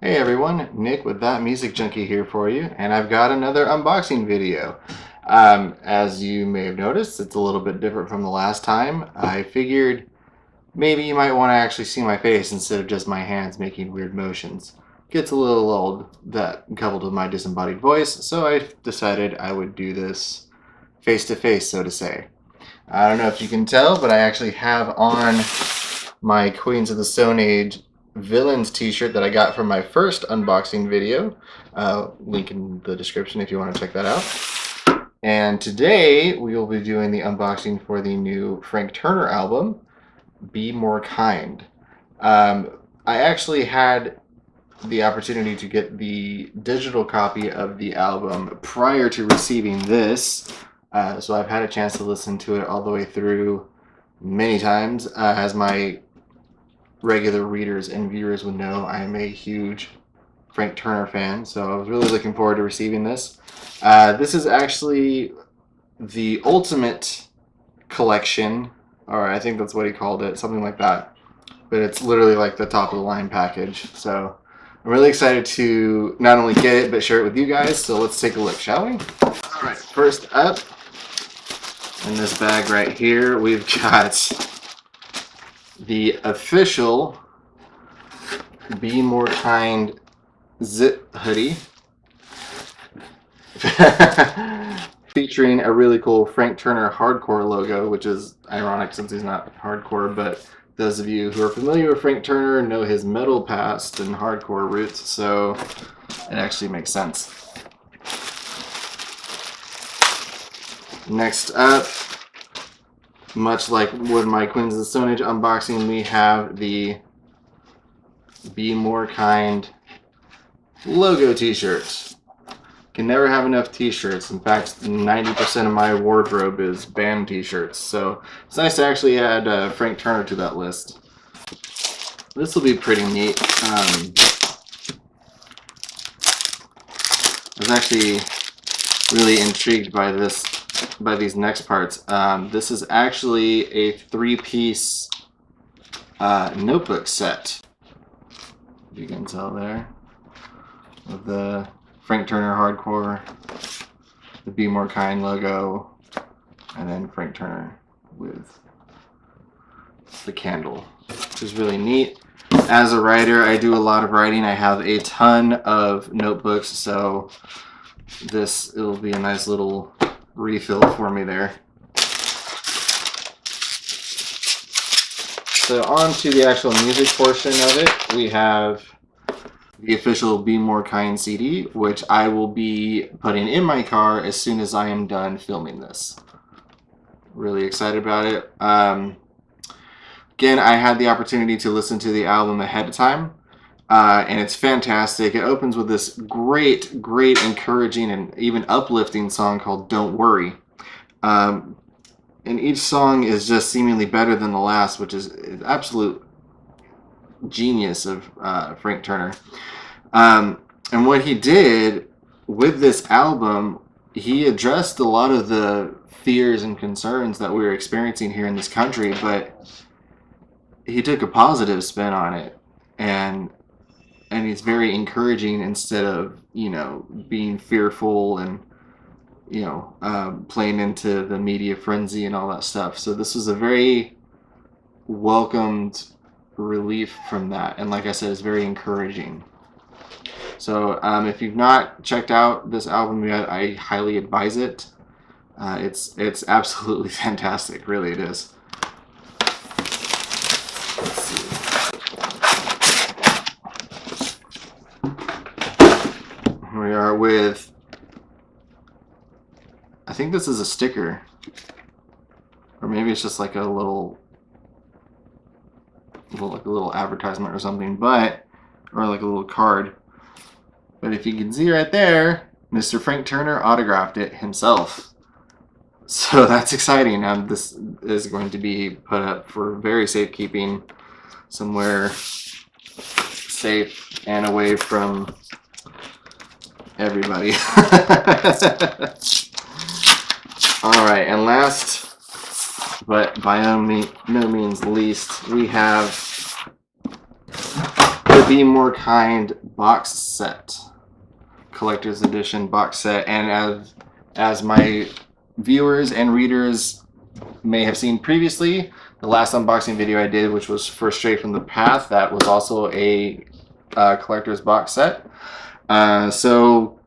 Hey everyone, Nick with That Music Junkie here for you, and I've got another unboxing video. As you may have noticed, it's a little bit different from the last time. I figured maybe you might want to actually see my face instead of just my hands making weird motions. Gets a little old, that coupled with my disembodied voice, so I decided I would do this face to face, so to say. I don't know if you can tell, but I actually have on my Queens of the Stone Age Villains t-shirt that I got from my first unboxing video. Link in the description if you want to check that out. And today we will be doing the unboxing for the new Frank Turner album, Be More Kind. I actually had the opportunity to get the digital copy of the album prior to receiving this, so I've had a chance to listen to it all the way through many times. As my regular readers and viewers would know, I am a huge Frank Turner fan, so I was really looking forward to receiving this. This is actually the ultimate collection, or I think that's what he called it, something like that. But it's literally like the top of the line package. So I'm really excited to not only get it, but share it with you guys. So let's take a look, shall we? All right, first up in this bag right here, we've got the official Be More Kind zip hoodie. Featuring a really cool Frank Turner hardcore logo, which is ironic since he's not hardcore, but those of you who are familiar with Frank Turner know his metal past and hardcore roots, so it actually makes sense. Next up, much like with my Queens of the Stone Age unboxing, we have the Be More Kind logo t-shirt. Can never have enough t-shirts. In fact, 90% of my wardrobe is band t-shirts, so it's nice to actually add Frank Turner to that list. This will be pretty neat. I was actually really intrigued by these next parts. This is actually a 3-piece notebook set. If you can tell there, with the Frank Turner hardcore, the Be More Kind logo, and then Frank Turner with the candle, which is really neat. As a writer, I do a lot of writing. I have a ton of notebooks, so it'll be a nice little refill for me there. So on to the actual music portion of it, we have the official Be More Kind CD, which I will be putting in my car as soon as I am done filming this. Really excited about it. Again, I had the opportunity to listen to the album ahead of time, and it's fantastic. It opens with this great encouraging and even uplifting song called Don't Worry. And each song is just seemingly better than the last, which is absolute genius of Frank Turner. And what he did with this album, he addressed a lot of the fears and concerns that we were experiencing here in this country, but he took a positive spin on it, and he's very encouraging instead of, you know, being fearful and, you know, playing into the media frenzy and all that stuff. So this was a very welcomed relief from that, and like I said, it's very encouraging. So if you've not checked out this album yet, I highly advise it. It's absolutely fantastic, really it is. Let's see. Here we are with, I think this is a sticker, or maybe it's just like a little advertisement or something, or like a little card. But if you can see right there, Mr. Frank Turner autographed it himself. So that's exciting. This is going to be put up for very safekeeping, somewhere safe and away from everybody. Alright, and last, but by no means least, we have the Be More Kind box set, collector's edition box set. And as my viewers and readers may have seen previously, the last unboxing video I did, which was for Straight from the Path, that was also a collector's box set. So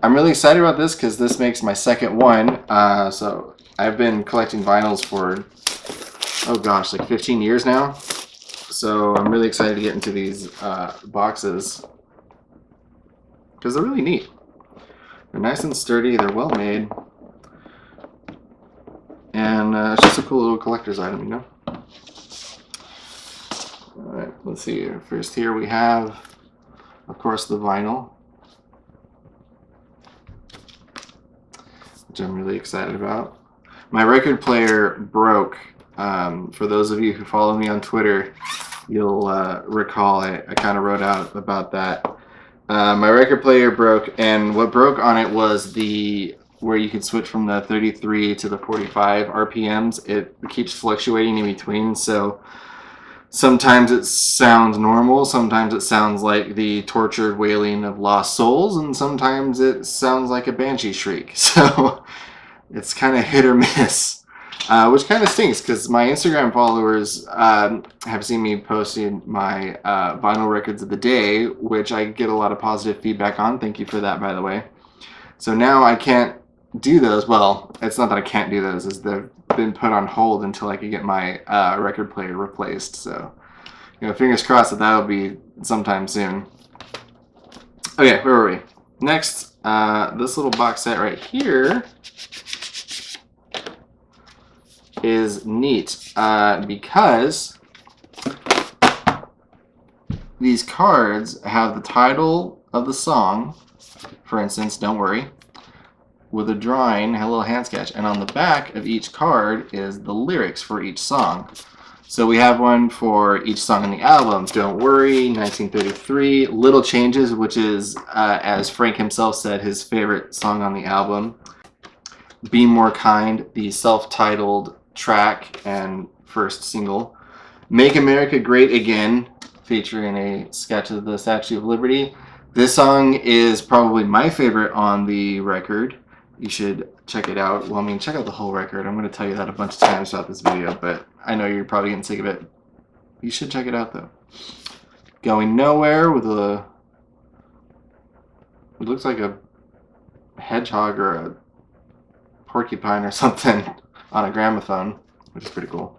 I'm really excited about this because this makes my second one. So I've been collecting vinyls for, oh gosh, like 15 years now. So I'm really excited to get into these boxes because they're really neat. They're nice and sturdy, they're well made, and it's just a cool little collector's item, you know? Alright, let's see here. First here we have, of course, the vinyl, which I'm really excited about. My record player broke. For those of you who follow me on Twitter, you'll recall I kind of wrote out about that. My record player broke, and what broke on it was where you could switch from the 33 to the 45 RPMs. It keeps fluctuating in between, so sometimes it sounds normal, sometimes it sounds like the tortured wailing of lost souls, and sometimes it sounds like a banshee shriek. So it's kind of hit or miss. Which kind of stinks because my Instagram followers have seen me posting my vinyl records of the day, which I get a lot of positive feedback on. Thank you for that, by the way. So now I can't do those. Well, it's not that I can't do those, it's they've been put on hold until I can get my record player replaced. So, you know, fingers crossed that that'll be sometime soon. Okay, where were we? Next, this little box set right here is neat because these cards have the title of the song, for instance, Don't Worry, with a drawing, a little hand sketch, and on the back of each card is the lyrics for each song. So we have one for each song on the album: Don't Worry, 1933, Little Changes, which is, as Frank himself said, his favorite song on the album; Be More Kind, the self-titled track and first single; Make America Great Again, featuring a sketch of the Statue of Liberty. This song is probably my favorite on the record. You should check it out. Well, I mean, check out the whole record. I'm going to tell you that a bunch of times throughout this video, but I know you're probably getting sick of it. You should check it out, though. Going Nowhere, with a, it looks like a hedgehog or a porcupine or something on a gramophone, which is pretty cool.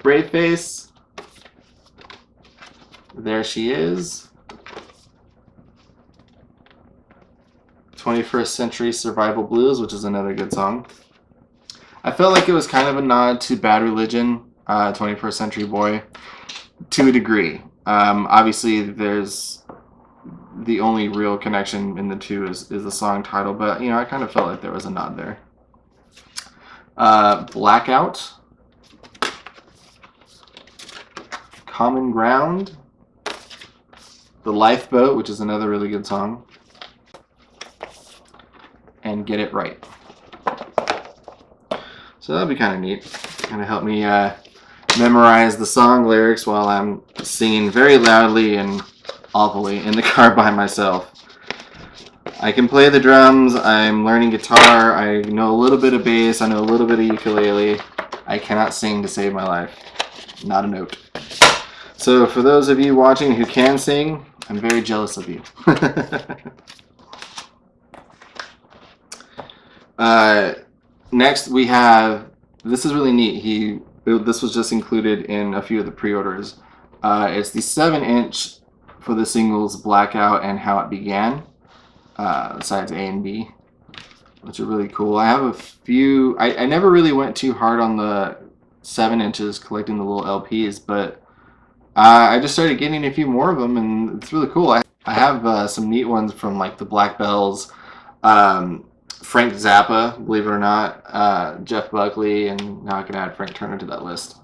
Brave Face, There She Is, 21st Century Survival Blues, which is another good song. I felt like it was kind of a nod to Bad Religion, 21st Century Boy, to a degree. Obviously, there's the only real connection in the two is the song title, but you know, I kind of felt like there was a nod there. Blackout, Common Ground, The Lifeboat, which is another really good song, and Get It Right. So that'll be kind of neat. Kind of help me memorize the song lyrics while I'm singing very loudly and awfully in the car by myself. I can play the drums, I'm learning guitar, I know a little bit of bass, I know a little bit of ukulele. I cannot sing to save my life. Not a note. So for those of you watching who can sing, I'm very jealous of you. Next we have, this is really neat, this was just included in a few of the pre-orders. It's the 7-inch for the singles Blackout and How It Began. Sides A and B, which are really cool. I have a few, I never really went too hard on the 7 inches collecting the little LPs, but I just started getting a few more of them, and it's really cool. I have some neat ones from like the Black Bells, Frank Zappa, believe it or not, Jeff Buckley, and now I can add Frank Turner to that list.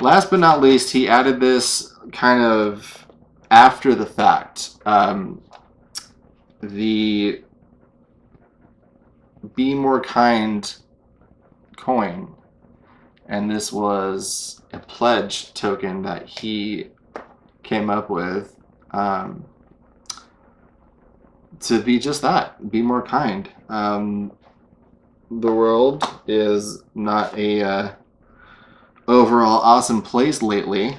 Last but not least, he added this kind of after the fact. The Be More Kind coin, and this was a pledge token that he came up with to be just that, be more kind. The world is not a overall awesome place lately,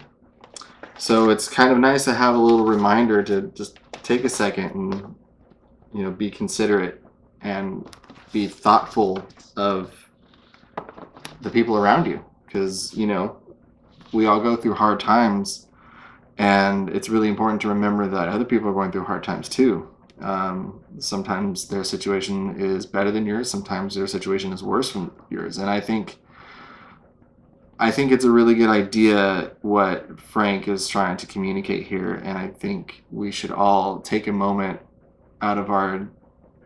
so it's kind of nice to have a little reminder to just take a second and, you know, be considerate and be thoughtful of the people around you, because, you know, we all go through hard times, and it's really important to remember that other people are going through hard times too. Sometimes their situation is better than yours, sometimes their situation is worse than yours, and I think it's a really good idea what Frank is trying to communicate here, and I think we should all take a moment out of our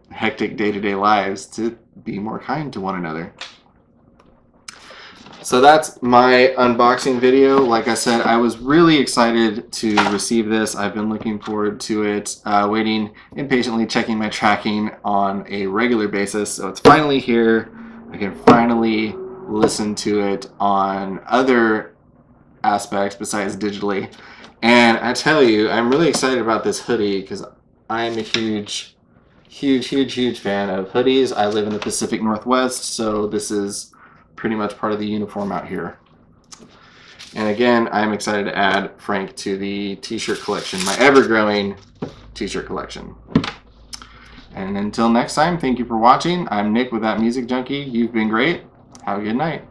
hectic day-to-day lives to be more kind to one another. So that's my unboxing video. Like I said, I was really excited to receive this. I've been looking forward to it, waiting impatiently, checking my tracking on a regular basis. So it's finally here. I can finally listen to it on other aspects besides digitally. And I tell you, I'm really excited about this hoodie because I'm a huge fan of hoodies. I live in the Pacific Northwest, so this is pretty much part of the uniform out here. And again, I'm excited to add Frank to the t-shirt collection, my ever-growing t-shirt collection. And until next time, thank you for watching. I'm Nick with That Music Junkie. You've been great. Have a good night.